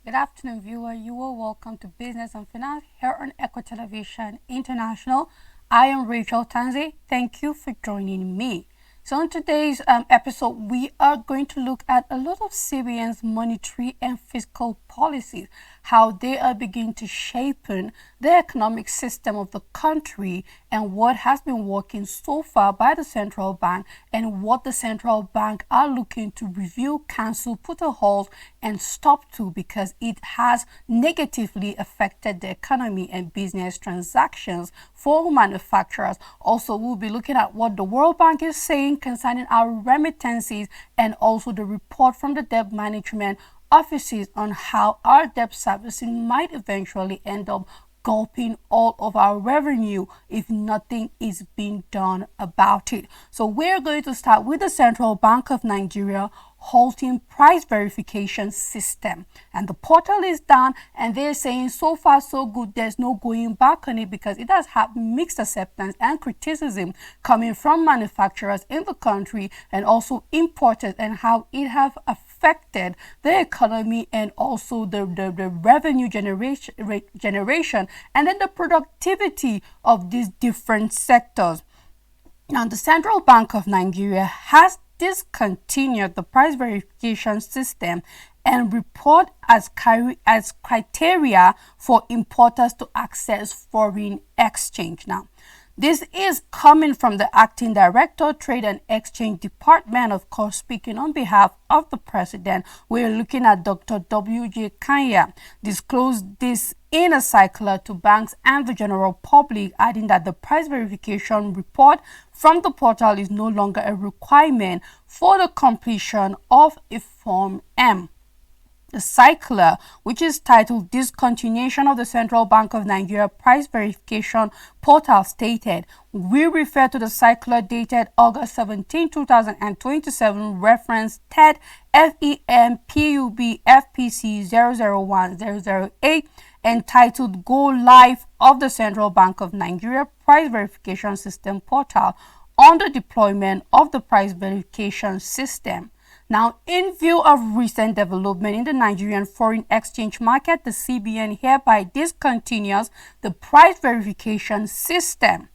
Good afternoon, viewer. You are welcome to Business and Finance here on Echo Television International. I am Rachel Tanzi. Thank you for joining me. So in today's episode, we are going to look at a lot of CBN's monetary and fiscal policies, how they are beginning to shape the economic system of the country, and what has been working so far by the central bank, and what the central bank are looking to review, cancel, put a halt, and stop to, because it has negatively affected the economy and business transactions for manufacturers. Also, we'll be looking at what the World Bank is saying concerning our remittances, and also the report from the debt management offices on how our debt servicing might eventually end up gulping all of our revenue if nothing is being done about it. So we're going to start with the Central Bank of Nigeria halting price verification system, and the portal is down, and they're saying so far so good, there's no going back on it, because it has had mixed acceptance and criticism coming from manufacturers in the country and also importers, and how it have affected the economy and also the revenue generation and then the productivity of these different sectors. Now, the Central Bank of Nigeria has discontinued the price verification system and report as criteria for importers to access foreign exchange. Now, this is coming from the Acting Director, Trade and Exchange Department, of course, speaking on behalf of the President. We're looking at Dr. W.J. Kanya disclosed this in a circular to banks and the general public, adding that the price verification report from the portal is no longer a requirement for the completion of a Form M. The circular, which is titled Discontinuation of the Central Bank of Nigeria Price Verification Portal, stated, "We refer to the circular dated August 17, 2027, reference TED FEM PUB FPC 001-008, entitled Go Live of the Central Bank of Nigeria Price Verification System Portal on the deployment of the price verification system." Now, in view of recent development in the Nigerian foreign exchange market, the CBN hereby discontinues the price verification system,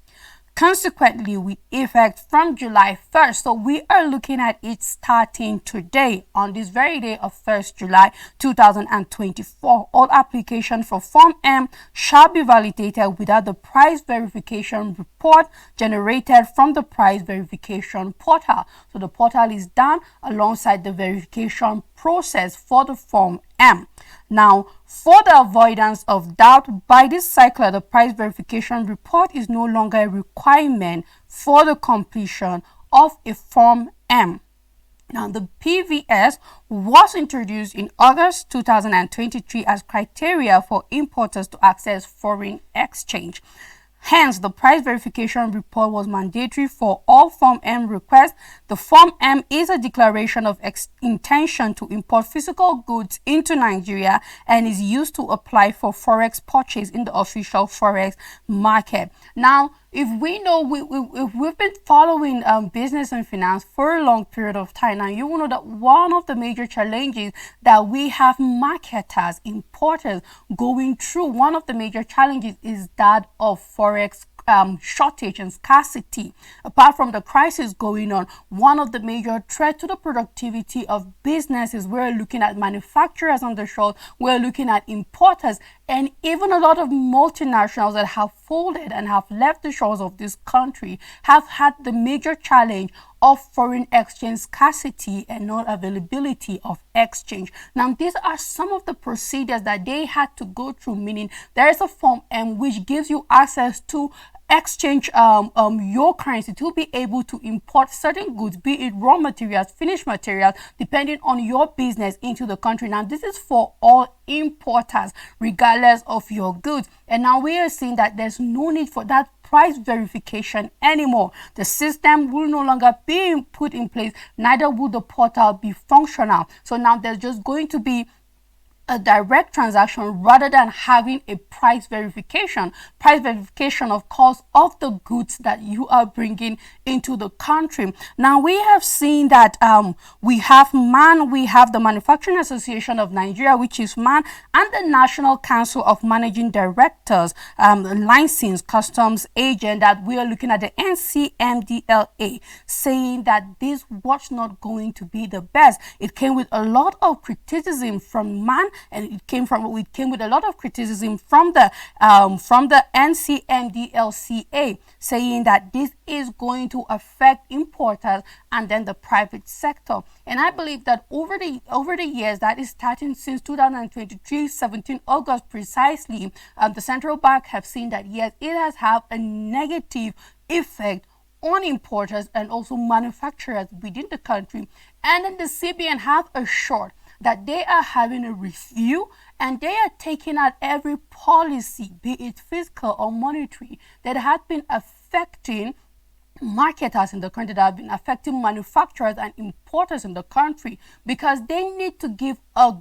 consequently with effect from July 1st. So we are looking at it starting today, on this very day of 1st July 2024. All applications for Form M shall be validated without the price verification report generated from the price verification portal. So the portal is done alongside the verification process for the Form M. Now, for the avoidance of doubt, by this circular, the price verification report is no longer a requirement for the completion of a Form M. Now, the PVS was introduced in August 2023 as criteria for importers to access foreign exchange. Hence, the price verification report was mandatory for all Form M requests. The Form M is a declaration of intention to import physical goods into Nigeria and is used to apply for forex purchase in the official forex market. Now, if we know, if we've been following business and finance for a long period of time now, you will know that one of the major challenges that we have marketers, importers going through, one of the major challenges is that of forex shortage and scarcity. Apart from the crisis going on, one of the major threats to the productivity of businesses, we're looking at manufacturers on the shore, we're looking at importers, and even a lot of multinationals that have folded and have left the shores of this country have had the major challenge of foreign exchange scarcity and non availability of exchange. Now, these are some of the procedures that they had to go through, meaning there is a Form M which gives you access to exchange your currency to be able to import certain goods, be it raw materials, finished materials, depending on your business, into the country. Now, this is for all importers, regardless of your goods. And now we are seeing that there's no need for that price verification anymore. The system will no longer be put in place, neither will the portal be functional. So now there's just going to be a direct transaction rather than having a price verification. Price verification, of course, of the goods that you are bringing into the country. Now, we have seen that we have the Manufacturing Association of Nigeria, which is MAN, and the National Council of Managing Directors, licensed customs agent, that we are looking at the NCMDLA, saying that this was not going to be the best. It came with a lot of criticism from MAN, and it came with a lot of criticism from the NCMDLCA, saying that this is going to affect importers and then the private sector. And I believe that over the years, that is starting since 2023, 17 August precisely, the central bank have seen that yes, it has had a negative effect on importers and also manufacturers within the country. And then the CBN have assured that they are having a review and they are taking out every policy, be it fiscal or monetary, that has been affecting marketers in the country, that have been affecting manufacturers and importers in the country, because they need to give a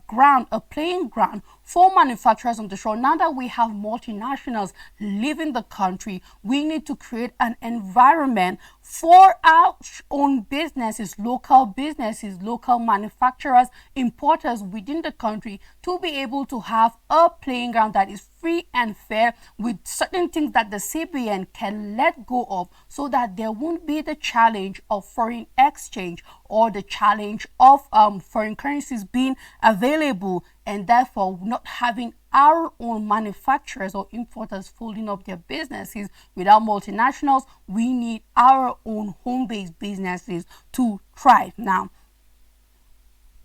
playing ground for manufacturers on the shore. Now that we have multinationals leaving the country, we need to create an environment for our own businesses, local manufacturers, importers within the country, to be able to have a playing ground that is free and fair, with certain things that the CBN can let go of, so that there won't be the challenge of foreign exchange or the challenge of foreign currencies being available, and therefore not having our own manufacturers or importers folding up their businesses without multinationals. We need our own home-based businesses to thrive. Now,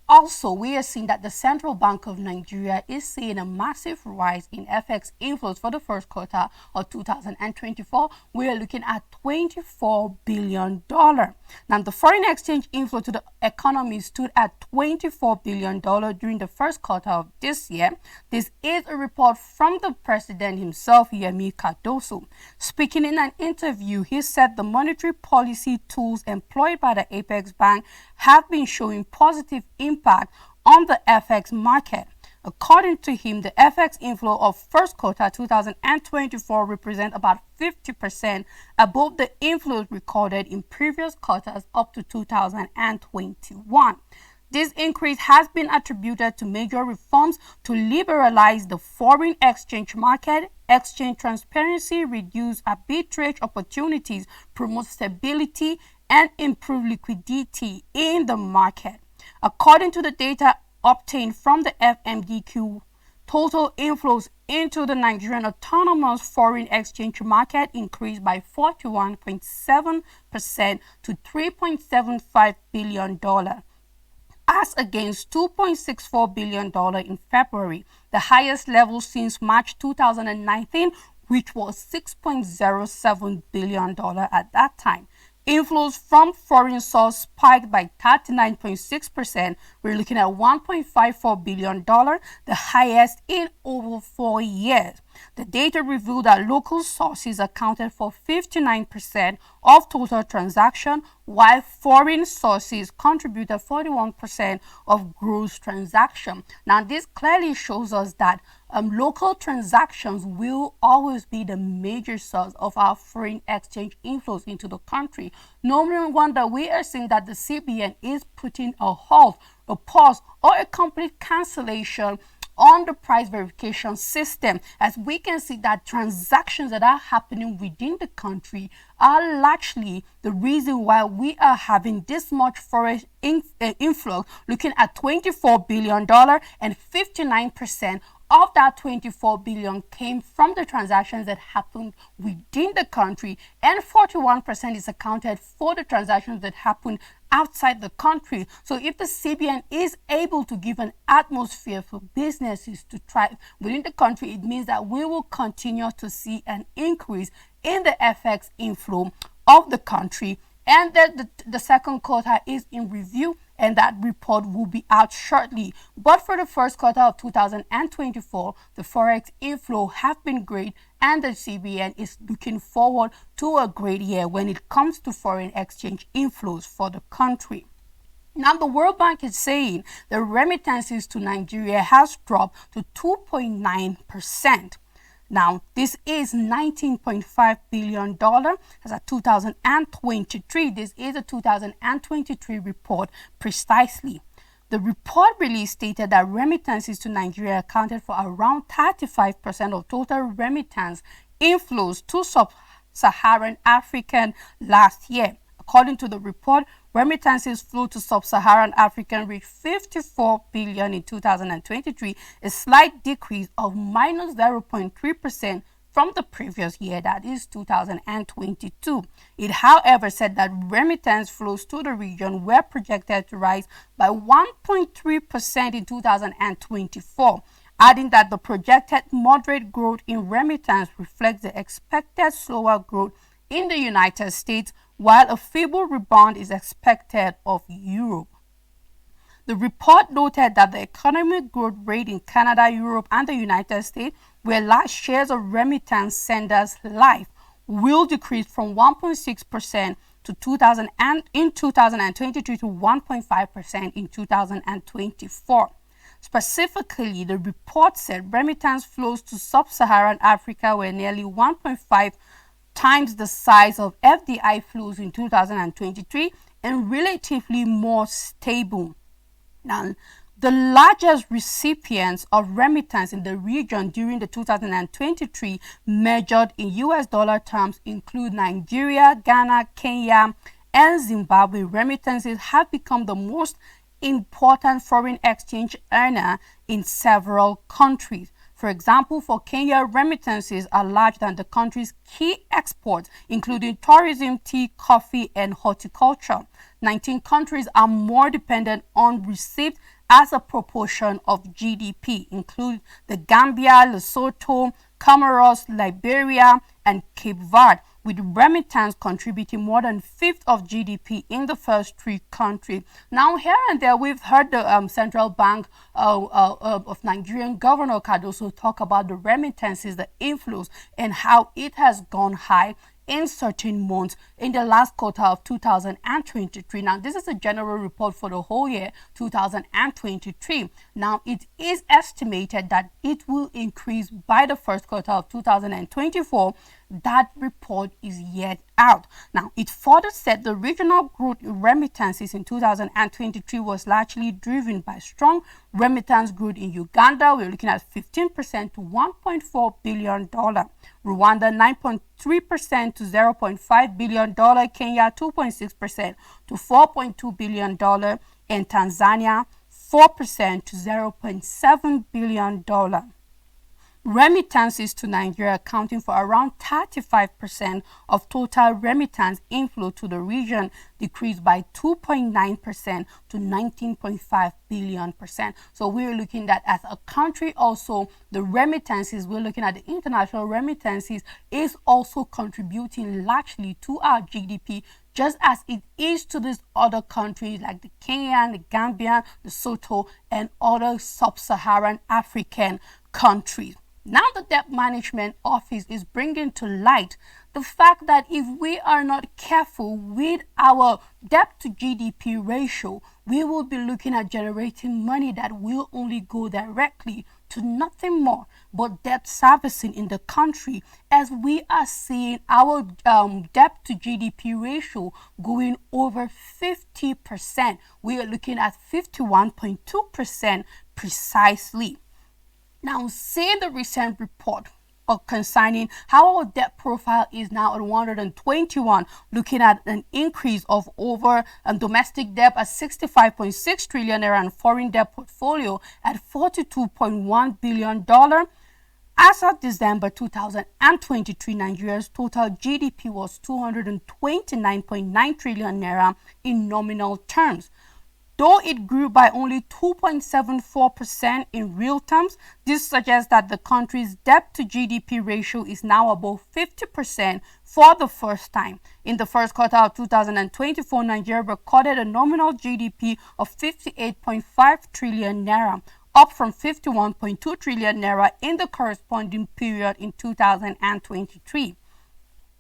also, we are seeing that the Central Bank of Nigeria is seeing a massive rise in FX inflows for the first quarter of 2024. We are looking at $24 billion. Now, the foreign exchange inflow to the economy stood at $24 billion during the first quarter of this year. This is a report from the president himself, Yemi Cardoso. Speaking in an interview, he said the monetary policy tools employed by the Apex Bank have been showing positive impact on the FX market. According to him, the FX inflow of first quarter 2024 represent about 50% above the inflows recorded in previous quarters up to 2021. This increase has been attributed to major reforms to liberalize the foreign exchange market, exchange transparency, reduce arbitrage opportunities, promote stability, and improve liquidity in the market. According to the data obtained from the FMDQ, total inflows into the Nigerian autonomous foreign exchange market increased by 41.7% to $3.75 billion, as against $2.64 billion in February, the highest level since March 2019, which was $6.07 billion at that time. Inflows from foreign source spiked by 39.6%. We're looking at $1.54 billion, the highest in over 4 years. The data revealed that local sources accounted for 59% of total transaction, while foreign sources contributed 41% of gross transaction. Now, this clearly shows us that local transactions will always be the major source of our foreign exchange inflows into the country. No wonder we are seeing that the CBN is putting a halt, a pause, or a complete cancellation on the price verification system, as we can see that transactions that are happening within the country are largely the reason why we are having this much foreign influx, looking at $24 billion, and 59% of that 24 billion came from the transactions that happened within the country, and 41% is accounted for the transactions that happened outside the country. So if the CBN is able to give an atmosphere for businesses to thrive within the country, it means that we will continue to see an increase in the FX inflow of the country. And the second quarter is in review, and that report will be out shortly. But for the first quarter of 2024, the forex inflow have been great, and the CBN is looking forward to a great year when it comes to foreign exchange inflows for the country. Now, the World Bank is saying the remittances to Nigeria has dropped to 2.9%. Now, this is $19.5 billion as of 2023. This is a 2023 report precisely. The report release stated that remittances to Nigeria accounted for around 35% of total remittance inflows to sub-Saharan Africa last year. According to the report, remittances flow to sub-Saharan Africa reached 54 billion in 2023, a slight decrease of minus 0.3% from the previous year, that is 2022. It, however, said that remittance flows to the region were projected to rise by 1.3% in 2024, adding that the projected moderate growth in remittance reflects the expected slower growth in the United States, while a feeble rebound is expected of Europe. The report noted that the economic growth rate in Canada, Europe, and the United States, where large shares of remittance senders lie, will decrease from 1.6% in 2023 to 1.5% in 2024. Specifically, the report said remittance flows to sub-Saharan Africa were nearly 1.5 times the size of FDI flows in 2023 and relatively more stable. Now, the largest recipients of remittance in the region during the 2023 measured in US dollar terms include Nigeria, Ghana, Kenya, and Zimbabwe. Remittances have become the most important foreign exchange earner in several countries. For example, for Kenya, remittances are larger than the country's key exports, including tourism, tea, coffee, and horticulture. 19 countries are more dependent on receipts as a proportion of GDP, including the Gambia, Lesotho, Comoros, Liberia, and Cape Verde, with remittance contributing more than a fifth of GDP in the first three countries. Now, here and there, we've heard the Central Bank of Nigerian Governor Cardoso talk about the remittances, the inflows, and how it has gone high in certain months in the last quarter of 2023. Now, this is a general report for the whole year 2023. Now, it is estimated that it will increase by the first quarter of 2024. That report is yet out. Now, it further said the regional growth in remittances in 2023 was largely driven by strong remittance growth in Uganda. We're looking at 15% to $1.4 billion. Rwanda, 9.3% to $0.5 billion. Kenya, 2.6% to $4.2 billion. And Tanzania, 4% to $0.7 billion. Remittances to Nigeria accounting for around 35% of total remittance inflow to the region decreased by 2.9% to 19.5 billion percent. So we're looking at, as a country also, the remittances, we're looking at the international remittances is also contributing largely to our GDP, just as it is to these other countries like the Kenyan, the Gambian, the Lesotho, and other sub-Saharan African countries. Now, the Debt Management Office is bringing to light the fact that if we are not careful with our debt to GDP ratio, we will be looking at generating money that will only go directly to nothing more but debt servicing in the country, as we are seeing our debt to GDP ratio going over 50%. We are looking at 51.2% precisely. Now, see the recent report concerning how our debt profile is now at 121, looking at an increase of over domestic debt at 65.6 trillion naira and foreign debt portfolio at $42.1 billion. As of December 2023, Nigeria's total GDP was 229.9 trillion naira in nominal terms. Though it grew by only 2.74% in real terms, this suggests that the country's debt to GDP ratio is now above 50% for the first time. In the first quarter of 2024, Nigeria recorded a nominal GDP of 58.5 trillion naira, up from 51.2 trillion naira in the corresponding period in 2023.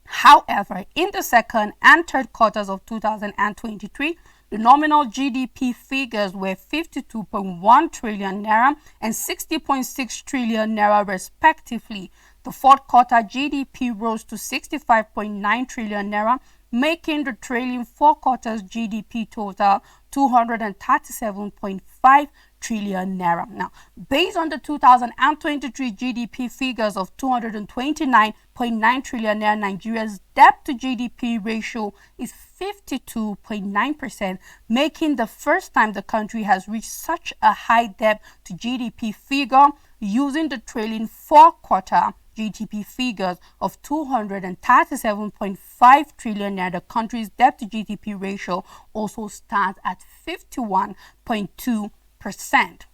However, in the second and third quarters of 2023, The nominal GDP figures were 52.1 trillion naira and 60.6 trillion naira respectively. The fourth quarter GDP rose to 65.9 trillion naira, making the trailing 4 quarters GDP total 237.5 trillion naira. Now, based on the 2023 GDP figures of 229.9 trillion naira, Nigeria's debt to GDP ratio is 52.9%, making the first time the country has reached such a high debt to GDP figure. Using the trailing 4 quarter GDP figures of 237.5 trillion naira, the country's debt to GDP ratio also stands at 51.2%.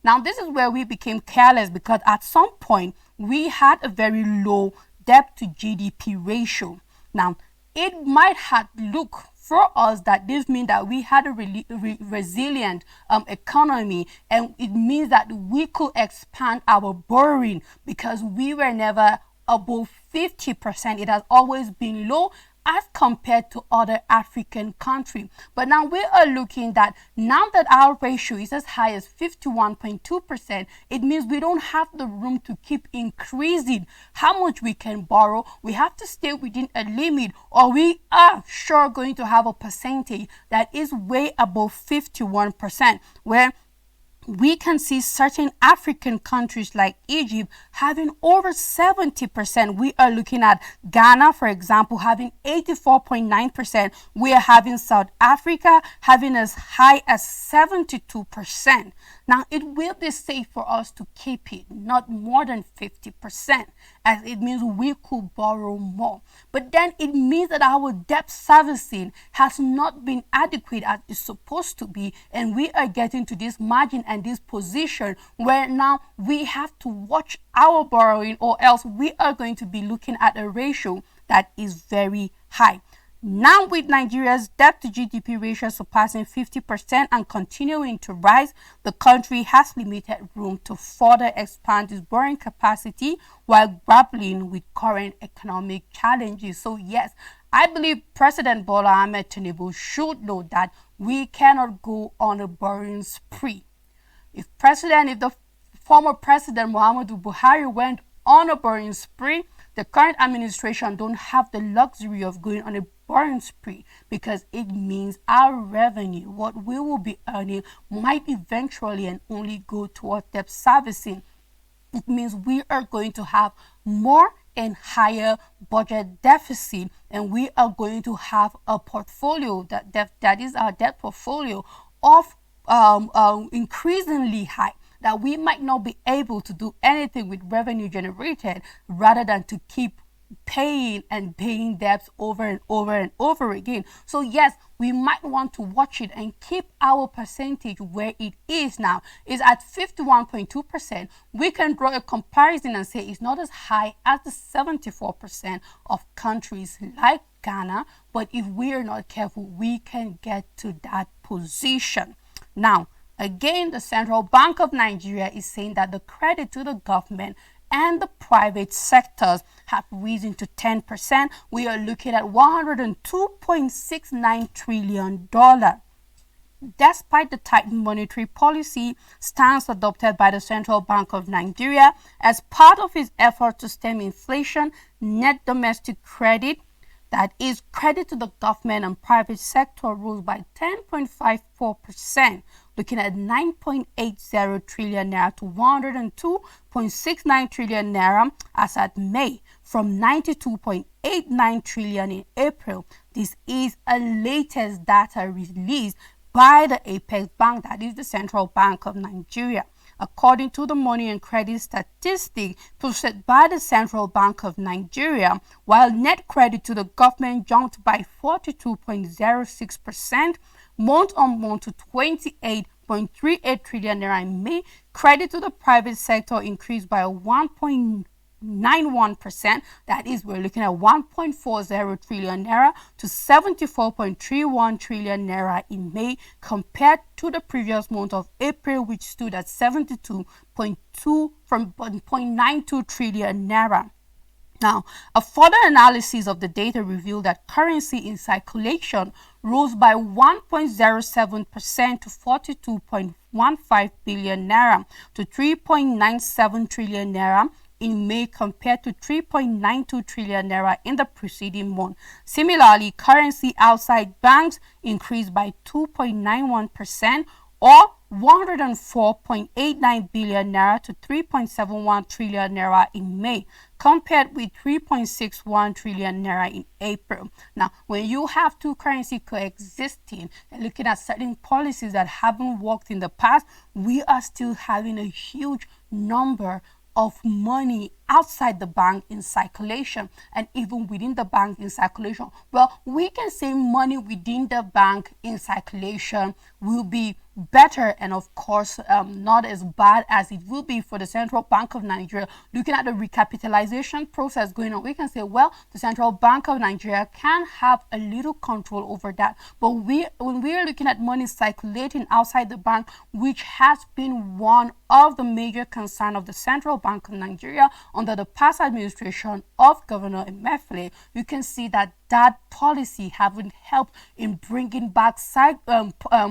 Now, this is where we became careless, because at some point we had a very low debt to GDP ratio. Now, it might have looked for us that this means that we had a resilient economy, and it means that we could expand our borrowing because we were never above 50%. It has always been low as compared to other African countries. But now we are looking that now that our ratio is as high as 51.2%, it means we don't have the room to keep increasing how much we can borrow. We have to stay within a limit, or we are sure going to have a percentage that is way above 51%, where we can see certain African countries like Egypt having over 70%. We are looking at Ghana, for example, having 84.9%. We are having South Africa having as high as 72%. Now, it will be safe for us to keep it not more than 50%, as it means we could borrow more. But then it means that our debt servicing has not been adequate as it's supposed to be, and we are getting to this margin and this position where now we have to watch our borrowing, or else we are going to be looking at a ratio that is very high. Now, with Nigeria's debt to GDP ratio surpassing 50% and continuing to rise, the country has limited room to further expand its borrowing capacity while grappling with current economic challenges. So yes, I believe President Bola Ahmed Tinubu should know that we cannot go on a borrowing spree. If the former President Muhammadu Buhari went on a borrowing spree, the current administration don't have the luxury of going on a borrowing spree, because it means our revenue, what we will be earning, might eventually and only go towards debt servicing. It means we are going to have more and higher budget deficit, and we are going to have a portfolio that is our debt portfolio of increasingly high, that we might not be able to do anything with revenue generated, rather than to keep paying debts over and over and over again. So yes, we might want to watch it and keep our percentage where it is now. Is at 51.2%. We can draw a comparison and say it's not as high as the 74% of countries like Ghana, but if we are not careful, we can get to that position. Now, again, the Central Bank of Nigeria is saying that the credit to the government and the private sectors have risen to 10%. We are looking at $102.69 trillion. Despite the tightened monetary policy stance adopted by the Central Bank of Nigeria as part of its effort to stem inflation, net domestic credit, that is credit to the government and private sector, rose by 10.54%, looking at 9.80 trillion naira to 102.69 trillion naira as at May, from 92.89 trillion in April. This is a latest data released by the Apex Bank, that is the Central Bank of Nigeria. According to the money and credit statistic posted by the Central Bank of Nigeria, while net credit to the government jumped by 42.06% month on month to 28.38 trillion naira in May, credit to the private sector increased by 1.91%. That is, we're looking at 1.40 trillion naira to 74.31 trillion naira in May, compared to the previous month of April, which stood at 72.92 trillion naira. Now, a further analysis of the data revealed that currency in circulation rose by 1.07% to 42.15 billion naira to 3.97 trillion naira in May compared to 3.92 trillion naira in the preceding month. Similarly, currency outside banks increased by 2.91% or 104.89 billion naira to 3.71 trillion naira in May, compared with 3.61 trillion naira in April. Now, when you have two currencies coexisting and looking at certain policies that haven't worked in the past, we are still having a huge number of money outside the bank in circulation and even within the bank in circulation. Well, we can say money within the bank in circulation will be better and of course not as bad as it will be for the Central Bank of Nigeria. Looking at the recapitalization process going on, we can say, well, the Central Bank of Nigeria can have a little control over that. But when we are looking at money circulating outside the bank, which has been one of the major concerns of the Central Bank of Nigeria under the past administration of Governor Emefiele, you can see that policy haven't helped in bringing back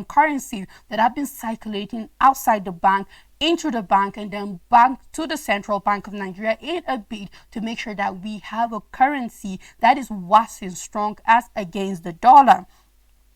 currencies that have been circulating outside the bank into the bank and then back to the Central Bank of Nigeria in a bid to make sure that we have a currency that is waxing strong as against the dollar.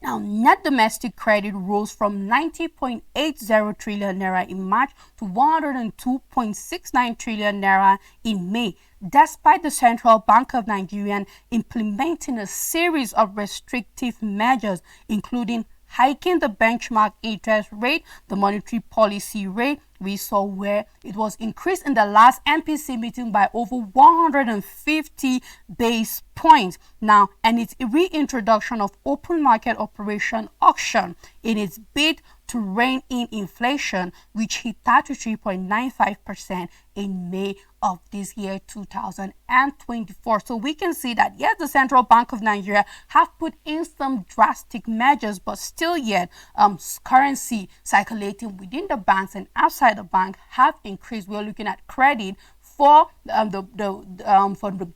Now, net domestic credit rose from 90.80 trillion naira in March to 102.69 trillion naira in May, despite the Central Bank of Nigeria implementing a series of restrictive measures, including hiking the benchmark interest rate, the monetary policy rate. We saw where it was increased in the last MPC meeting by over 150 base points. Now, and its reintroduction of open market operation auction in its bid to rein in inflation, which hit 33.95% in May of this year 2024. So we can see that yes, the Central Bank of Nigeria have put in some drastic measures, but still yet currency circulating within the banks and outside the bank have increased. We're looking at credit for the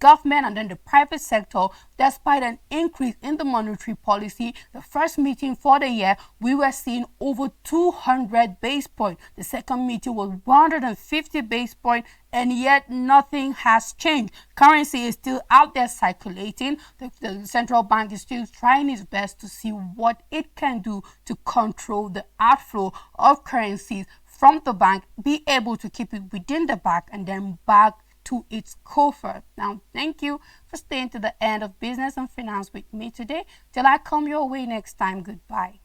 government and then the private sector, despite an increase in the monetary policy. The first meeting for the year, we were seeing over 200 base points. The second meeting was 150 base points, and yet nothing has changed. Currency is still out there circulating. The central bank is still trying its best to see what it can do to control the outflow of currencies from the bank, be able to keep it within the bank and then back to its coffer. Now, thank you for staying to the end of Business and Finance with me today. Till I come your way next time, goodbye.